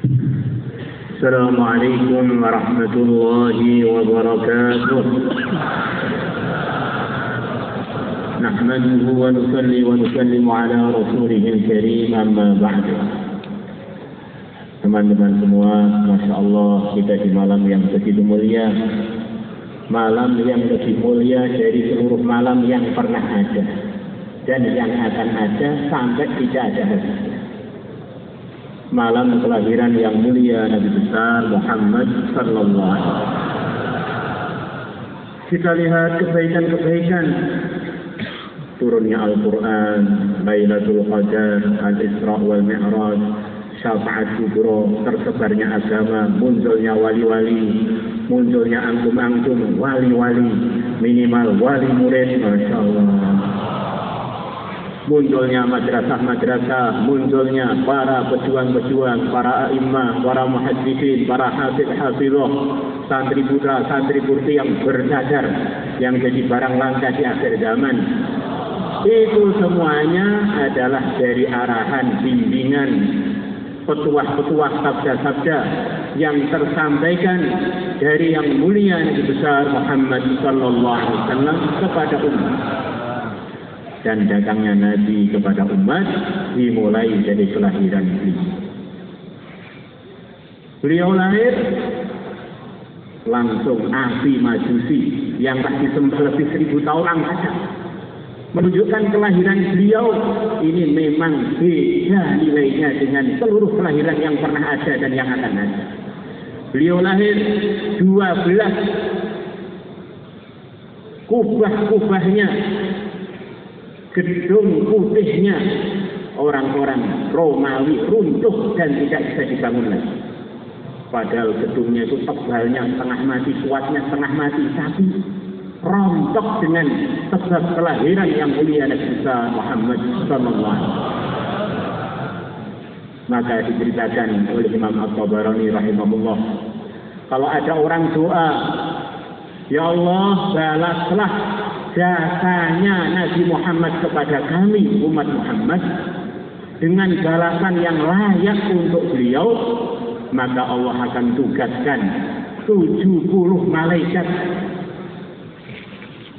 Assalamualaikum warahmatullahi wabarakatuh. Nahmaduhu wa nusalli wa nusallimu ala rasulihil karim, amma ba'du. Teman-teman semua, Masya Allah, kita di malam yang begitu mulia, malam yang lebih mulia dari seluruh malam yang pernah ada dan yang akan ada sampai tidak ada habisnya. Malam kelahiran yang mulia Nabi besar Muhammad sallallahu alaihi wasallam. Kita lihat kebaikan-kebaikan turunnya Al-Quran, Lailatul Qadar, Al-Isra wal Mi'raj, syafaat kubra, tersebarnya agama, munculnya wali-wali, munculnya angkum-angkum, wali-wali, minimal wali murid, Masya Allah. Munculnya madrasah-madrasah, munculnya para pejuang-pejuang, para a'immah, para muhaddisin, para hafidh-hafidhah, santri putra, santri putri yang bercadar, yang jadi barang langka di akhir zaman. Itu semuanya adalah dari arahan, bimbingan, petuah-petuah, sabda-sabda yang tersampaikan dari yang mulia Nabi besar Muhammad sallallahu alaihi wasallam kepada umat. Dan datangnya Nabi kepada umat dimulai dari kelahiran beliau. Beliau lahir langsung api majusi yang tak disembah lebih 1000 tahun angkasa. Menunjukkan kelahiran beliau ini memang beda nilainya dengan seluruh kelahiran yang pernah ada dan yang akan ada. Beliau lahir 12 kubah-kubahnya, gedung putihnya orang-orang Romawi runtuh dan tidak bisa dibangun lagi. Padahal gedungnya itu tebalnya setengah mati, kuatnya setengah mati, tapi rontok dengan sebab kelahiran yang mulia Nabi besar Muhammad sallallahu alaihi wasallam. Maka diceritakan oleh Imam At-Tabarani rahimahullah, kalau ada orang doa, ya Allah balaslah jasanya Nabi Muhammad kepada kami umat Muhammad dengan balasan yang layak untuk beliau, maka Allah akan tugaskan 70 malaikat.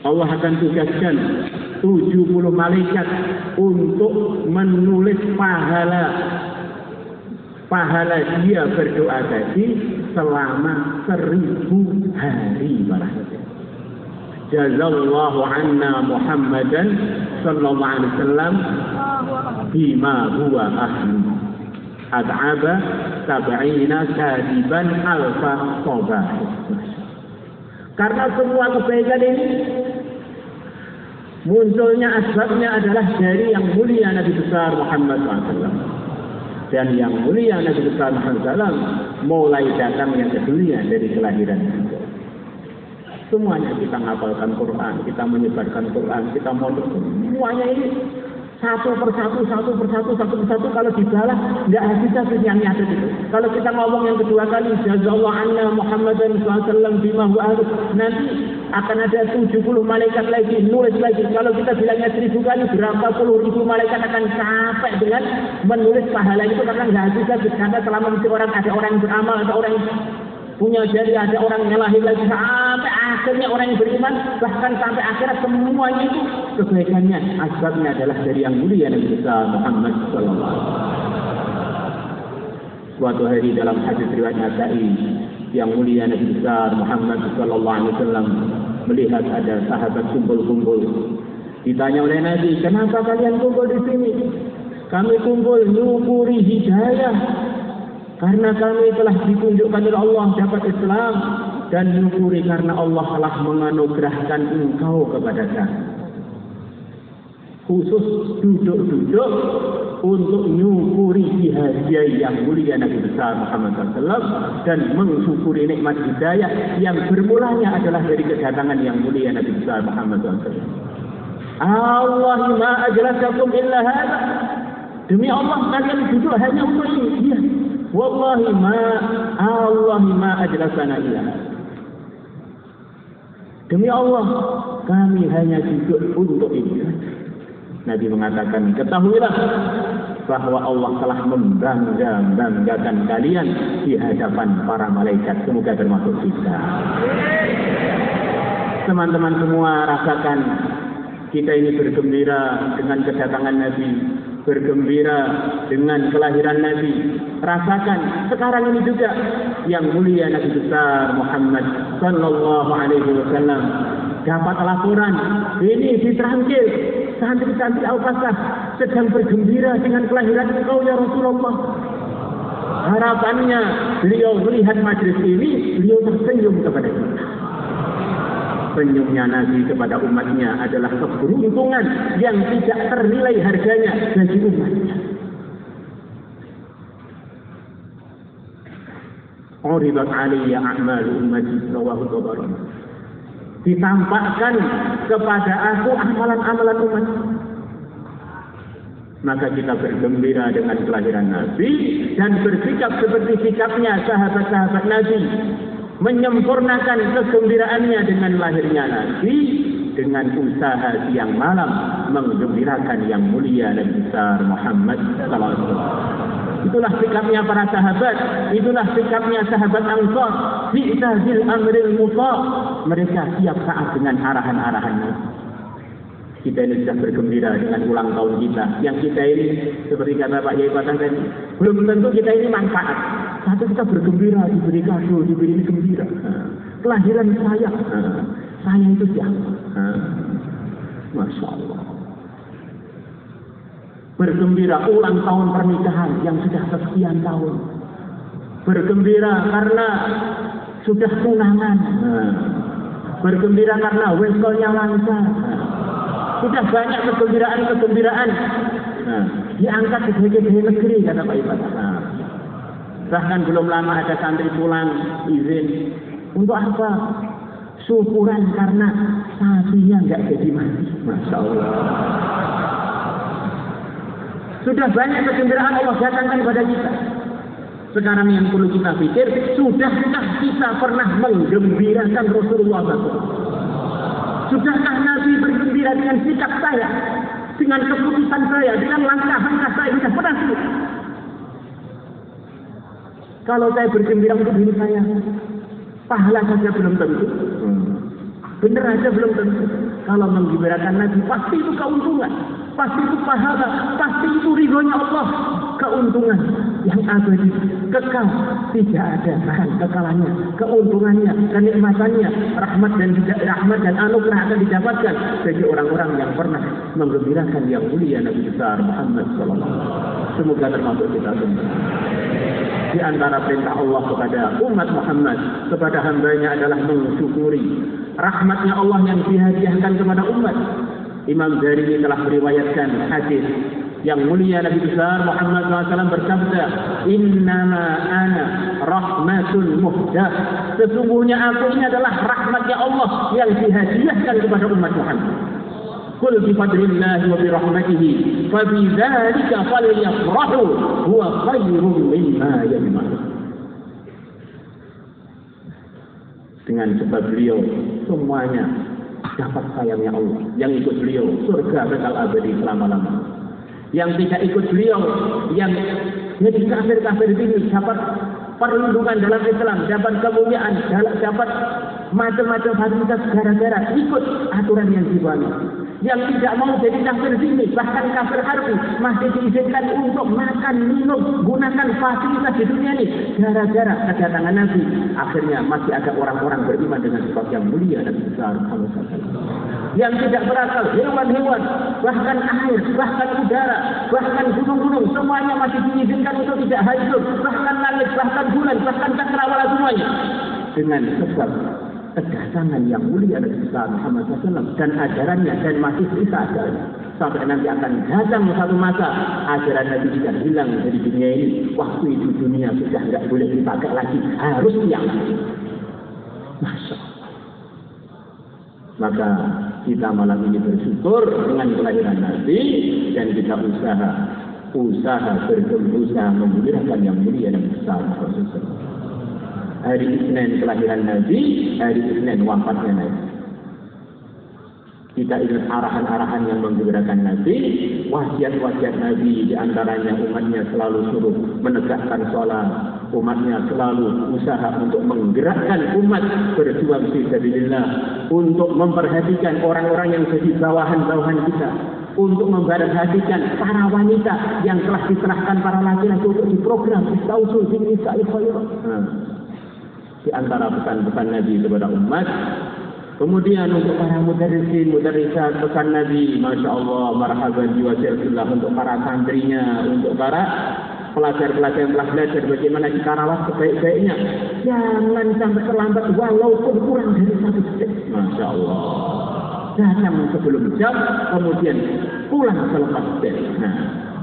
Allah akan tugaskan 70 malaikat untuk menulis pahala dia berdoa tadi selama 1000 hari barangkali. Jazallahu anna Muhammadan sallallahu alaihi wasallam bima huwa ahli ad'aba 70 kadiban alfa sobah. Karena semua kebaikan ini munculnya asbabnya adalah dari yang mulia Nabi besar Muhammad SAW. Dan yang mulia Nabi besar Muhammad SAW mulai datangnya ke dunia dari kelahiran kita. Semuanya kita ngapalkan Quran, kita menyebarkan Quran, kita mondok, semuanya ini satu persatu kalau dibalas nggak habis yang ada itu. Kalau kita ngomong yang kedua kali jazallahu anna Muhammadan sallallahu alaihi wasallam bima huwa ahli, nanti akan ada 70 malaikat lagi nulis lagi. Kalau kita bilangnya 1000 kali, berapa puluh ribu malaikat akan capek dengan menulis pahala itu karena nggak habis. Karena selama itu ada orang yang beramal, ada orang yang punya jari, ada orang yang lahir lagi sampai akhirnya orang yang beriman, bahkan sampai akhirat semuanya itu kebaikannya asbabnya adalah dari yang mulia Nabi besar Muhammad sallallahu alaihi wasallam. Suatu hari dalam hadis riwayat Nasa'i, yang mulia Nabi besar Muhammad sallallahu alaihi wasallam melihat ada sahabat kumpul-kumpul. Ditanya oleh Nabi, "Kenapa kalian kumpul di sini?" "Kami kumpul nyukuri hidayah. Karena kami telah ditunjukkan oleh Allah dapat Islam, dan syukuri karena Allah telah menganugerahkan engkau kepada kami." Khusus duduk-duduk untuk nyukuri hadiah yang mulia Nabi besar Muhammad SAW dan mensyukuri nikmat hidayah yang bermulanya adalah dari kedatangan yang mulia Nabi besar Muhammad SAW. Allah ma ajlasakum illa hadha. Demi Allah kalian duduk hanya untuk ini. Iya. Wallahi ma ajlasana illa. Demi Allah kami hanya duduk untuk ini. Nabi mengatakan, ketahuilah bahwa Allah telah membanggakan kalian di hadapan para malaikat. Semoga termasuk kita. Teman-teman semua rasakan, kita ini bergembira dengan kedatangan Nabi, bergembira dengan kelahiran Nabi. Rasakan sekarang ini juga yang mulia Nabi besar Muhammad sallallahu alaihi wasallam dapat laporan ini di Trangkil, santri-santri Al-Fatah sedang bergembira dengan kelahiran engkau ya Rasulullah. Harapannya beliau melihat majlis ini, beliau tersenyum kepada kita. Senyumnya Nabi kepada umatnya adalah keberuntungan yang tidak ternilai harganya bagi umatnya. Uridat alaiya a'malu ummati rawahu Tabarani. Ditampakkan kepada aku amalan-amalan umat. Maka kita bergembira dengan kelahiran Nabi dan bersikap seperti sikapnya sahabat-sahabat Nabi, menyempurnakan kegembiraannya dengan lahirnya Nabi dengan usaha siang malam menggembirakan yang mulia dan besar Muhammad sallallahu alaihi wasallam. Itulah sikapnya para sahabat, itulah sikapnya sahabat Ansar, bi'tazil amril muta. Mereka siap taat dengan arahan-arahan Nabi. Kita ini sudah bergembira dengan ulang tahun kita. Yang kita ini, seperti kata Pak Yai Patah tadi, belum tentu kita ini manfaat. Satu kita bergembira, diberi kado, diberi gembira. Kelahiran saya itu siapa? Masya Allah. Bergembira ulang tahun pernikahan yang sudah sekian tahun. Bergembira karena sudah tunangan. Bergembira karena weskolnya lancar. Sudah banyak kegembiraan-kegembiraan. Diangkat sebagai negeri, kata Pak Ibadah. Bahkan belum lama ada santri pulang izin. Untuk apa? Syukuran karena sapinya nggak jadi mati. Masya Allah. Sudah banyak kegembiraan Allah datangkan kepada kita. Sekarang yang perlu kita pikir, sudahkah kita pernah menggembirakan Rasulullah SAW? Sudahkah Nabi bergembira dengan sikap saya, dengan keputusan saya, dengan langkah-langkah saya? Sudah pernah sih? Kalau saya bergembira untuk diri saya, pahala saja belum tentu. Benar aja belum tentu. Kalau menggembirakan Nabi, pasti itu keuntungan. Pasti itu pahala, pasti itu ridhonya Allah. Keuntungan yang abadi, kekal, tidak ada bahkan kekalannya, keuntungannya, kenikmatannya, rahmat dan anugerah akan didapatkan bagi orang-orang yang pernah menggembirakan yang mulia Nabi besar Muhammad sallallahu alaihi wasallam. Semoga termasuk kita semua. Di antara perintah Allah kepada umat Muhammad, kepada hambanya adalah mensyukuri rahmatnya Allah yang dihadiahkan kepada umat. Imam Darimi telah meriwayatkan hadis yang mulia Nabi besar Muhammad SAW bersabda, Innama ana rahmatul muhdah. Sesungguhnya aku ini adalah rahmatnya Allah yang dihadiahkan kepada umat Muhammad. Qul bi fadlillahi wa bi rahmatihi fa bi dzalika falyafrahu huwa khairum mimma yajma'un. Dengan sebab beliau semuanya dapat sayangnya Allah. Yang ikut beliau surga kekal abadi selama-lamanya. Yang tidak ikut beliau, yang jadi kafir-kafir ini dapat perlindungan dalam Islam, dapat kemuliaan, dapat macam-macam fasilitas gara-gara ikut aturan yang dibuat. Yang tidak mau jadi kafir sini, bahkan kafir harbi, masih diizinkan untuk makan, minum, gunakan fasilitas di dunia ini. Gara-gara kedatangan Nabi, akhirnya masih ada orang-orang beriman dengan sebab yang mulia dan besar Allah SWT. Yang tidak berakal, hewan-hewan, bahkan air, bahkan udara, bahkan gunung-gunung, semuanya masih diizinkan untuk tidak hancur. Bahkan langit, bahkan bulan, bahkan cakrawala semuanya. Dengan sebab kedatangan yang mulia dari besar Muhammad SAW dan ajarannya, dan masih bisa ajarannya. Sampai nanti akan datang satu masa ajaran Nabi tidak hilang dari dunia ini. Waktu itu dunia sudah tidak boleh dipakai lagi, harus diambil. Masya Allah. Maka kita malam ini bersyukur dengan kelahiran Nabi dan kita usaha berusaha memuliakan yang mulia dan besar Rasulullah. Hari Isnin kelahiran Nabi, hari Isnin wafatnya Nabi. Kita ingat arahan-arahan yang menggembirakan Nabi, wasiat-wasiat Nabi, diantaranya umatnya selalu suruh menegakkan sholat, umatnya selalu usaha untuk menggerakkan umat berjuang fi sabilillah, untuk memperhatikan orang-orang yang jadi bawahan-bawahan kita, untuk memperhatikan para wanita yang telah diserahkan para laki-laki untuk diprogram istausul bin nisa'i khairan. Di antara pesan-pesan Nabi kepada umat. Kemudian untuk para mudarrisin, mudarrisat, pesan Nabi, Masya Allah, marhaban jiwasillah, untuk para santrinya, untuk para pelajar-pelajar yang telah belajar bagaimana kita rawat sebaik-baiknya. Jangan sampai terlambat walaupun kurang dari 1 detik. Masya Allah. Datang sebelum jam, kemudian pulang selepas jam. Nah,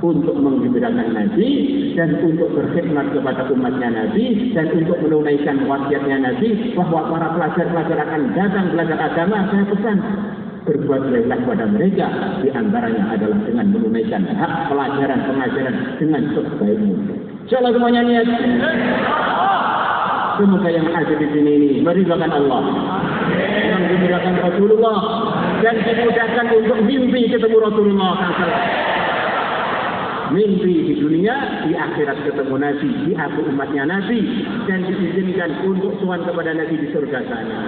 untuk menggembirakan Nabi dan untuk berkhidmat kepada umatnya Nabi dan untuk menunaikan wasiatnya Nabi bahwa para pelajar-pelajar akan datang belajar agama, saya pesan berbuat baiklah kepada mereka, di antaranya adalah dengan menunaikan hak pelajaran pengajaran dengan sebaik mungkin. Insyaallah semuanya niat. Semoga yang ada di sini ini meridhakan Allah, menggembirakan Rasulullah dan dimudahkan untuk mimpi ketemu Rasulullah SAW. Mimpi di dunia, di akhirat ketemu Nabi, di aku umatnya Nabi, dan diizinkan untuk sowan kepada Nabi di surga sana.